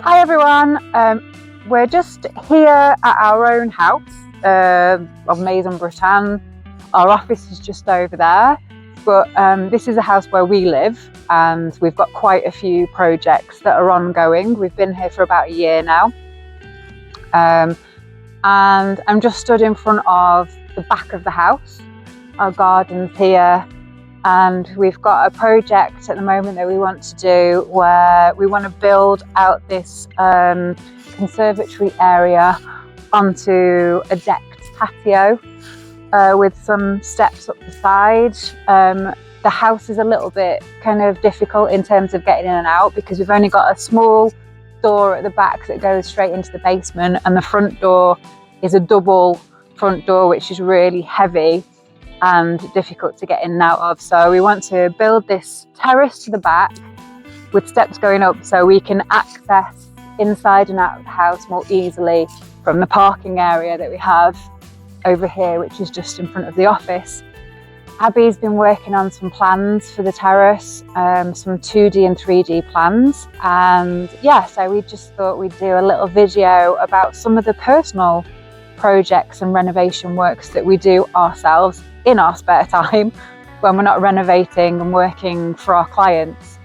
Hi everyone, we're just here at our own house of Maison Bretagne. Our office is just over there, but this is a house where we live and we've got quite a few projects that are ongoing. We've been here for about a year now, and I'm just stood in front of the back of the house. Our garden's here. And we've got a project at the moment that we want to do where we want to build out this conservatory area onto a decked patio with some steps up the side. The house is a little bit kind of difficult in terms of getting in and out because we've only got a small door at the back that goes straight into the basement, and the front door is a double front door which is really heavy and difficult to get in and out of. So we want to build this terrace to the back with steps going up so we can access inside and out of the house more easily from the parking area that we have over here, which is just in front of the office. Abby's been working on some plans for the terrace, some 2D and 3D plans, and yeah, so we just thought we'd do a little video about some of the personal projects and renovation works that we do ourselves in our spare time when we're not renovating and working for our clients.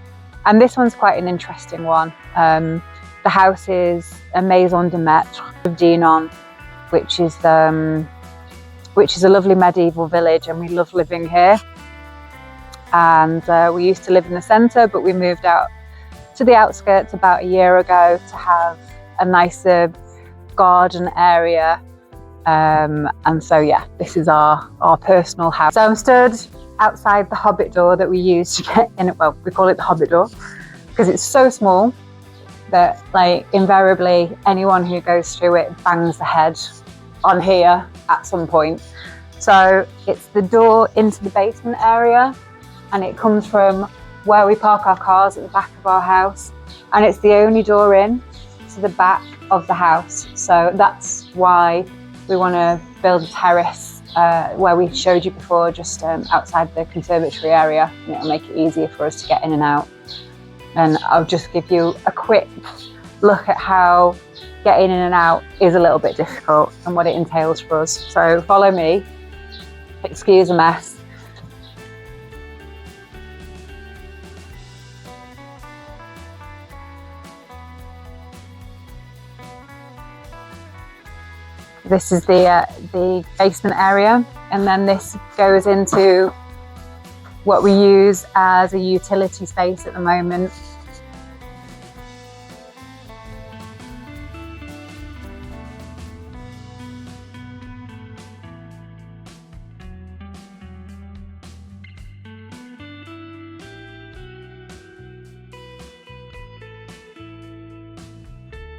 And this one's quite an interesting one. The house is a Maison de Maître of Dinan, which is a lovely medieval village, and we love living here. And we used to live in the centre, but we moved out to the outskirts about a year ago to have a nicer garden area. And so yeah, this is our personal house. So I'm stood outside the hobbit door that we use to get in it. Well, we call it the hobbit door because it's so small that like invariably anyone who goes through it bangs their head on here at some point. So it's the door into the basement area, and it comes from where we park our cars at the back of our house, and it's the only door in to the back of the house. So that's why we want to build a terrace where we showed you before, just outside the conservatory area, and it'll make it easier for us to get in and out. And I'll just give you a quick look at how getting in and out is a little bit difficult and what it entails for us. So follow me, excuse the mess. This is the basement area, and then this goes into what we use as a utility space at the moment.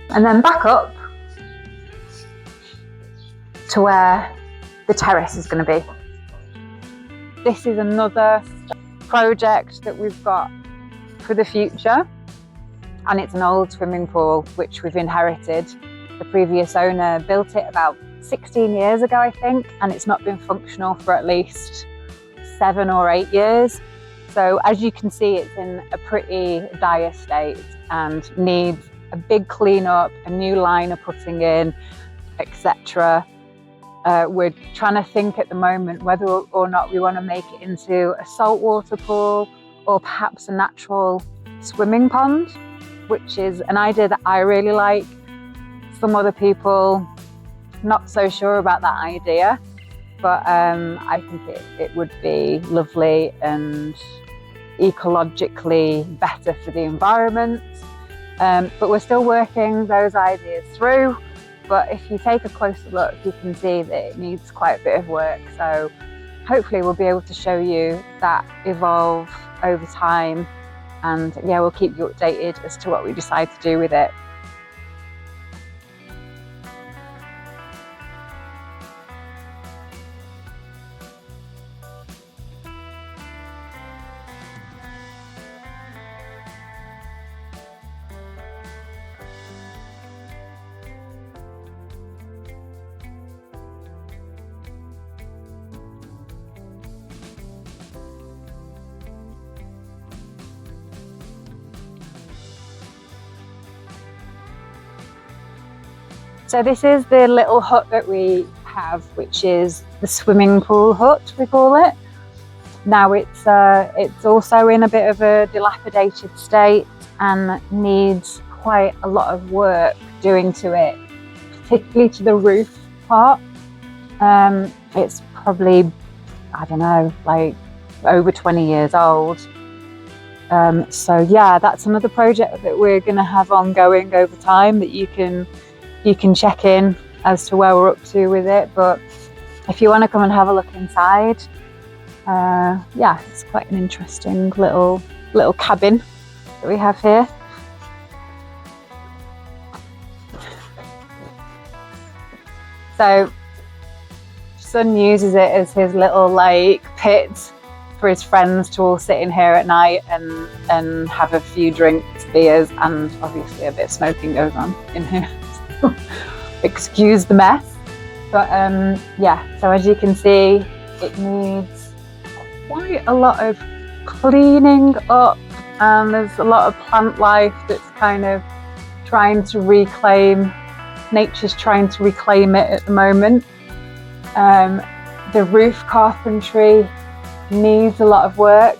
And then back up to where the terrace is going to be. This is another project that we've got for the future, and it's an old swimming pool which we've inherited. The previous owner built it about 16 years ago, I think, and it's not been functional for at least 7 or 8 years. So as you can see, it's in a pretty dire state and needs a big clean up, a new liner putting in, etc. We're trying to think at the moment whether or not we want to make it into a saltwater pool or perhaps a natural swimming pond, which is an idea that I really like. Some other people not so sure about that idea, but I think it would be lovely and ecologically better for the environment. But we're still working those ideas through. But if you take a closer look, you can see that it needs quite a bit of work. So hopefully we'll be able to show you that evolve over time. And yeah, we'll keep you updated as to what we decide to do with it. So this is the little hut that we have, which is the swimming pool hut, we call it. Now it's also in a bit of a dilapidated state and needs quite a lot of work doing to it, particularly to the roof part. It's probably, I don't know, like over 20 years old. So yeah, that's another project that we're going to have ongoing over time, that you can check in as to where we're up to with it. But if you want to come and have a look inside, yeah, it's quite an interesting little cabin that we have here. So Son uses it as his little like pit for his friends to all sit in here at night and have a few drinks, beers, and obviously a bit of smoking goes on in here. Excuse the mess. But yeah, so as you can see, it needs quite a lot of cleaning up, and there's a lot of plant life that's kind of trying to reclaim, nature's trying to reclaim it at the moment. The roof carpentry needs a lot of work.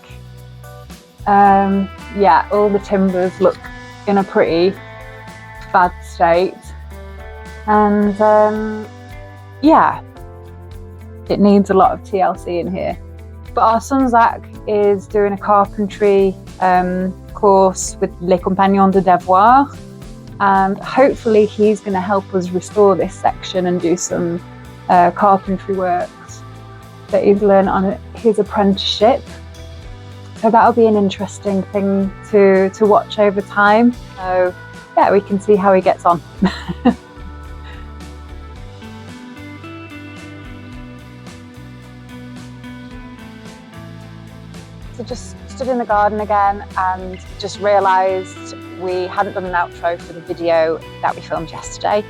Yeah, all the timbers look in a pretty bad state, and yeah, it needs a lot of TLC in here. But our son Zach is doing a carpentry course with Les Compagnons de Devoir, and hopefully he's going to help us restore this section and do some carpentry works that he's learned on his apprenticeship. So that'll be an interesting thing to watch over time. So yeah, we can see how he gets on. So just stood in the garden again and just realised we hadn't done an outro for the video that we filmed yesterday.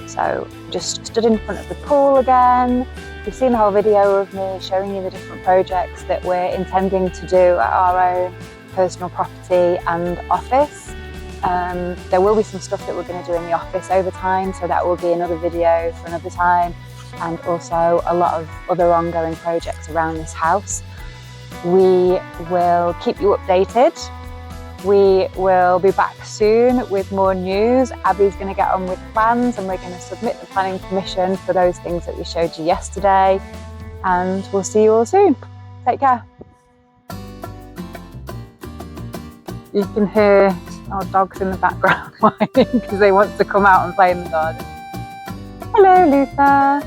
So just stood in front of the pool again. You've seen the whole video of me showing you the different projects that we're intending to do at our own personal property and office. There will be some stuff that we're going to do in the office over time, so that will be another video for another time, and also a lot of other ongoing projects around this house. We will keep you updated. We will be back soon with more news. Abby's going to get on with plans, and we're going to submit the planning permission for those things that we showed you yesterday. And we'll see you all soon. Take care. You can hear our dogs in the background whining because they want to come out and play in the garden. Hello, Luther.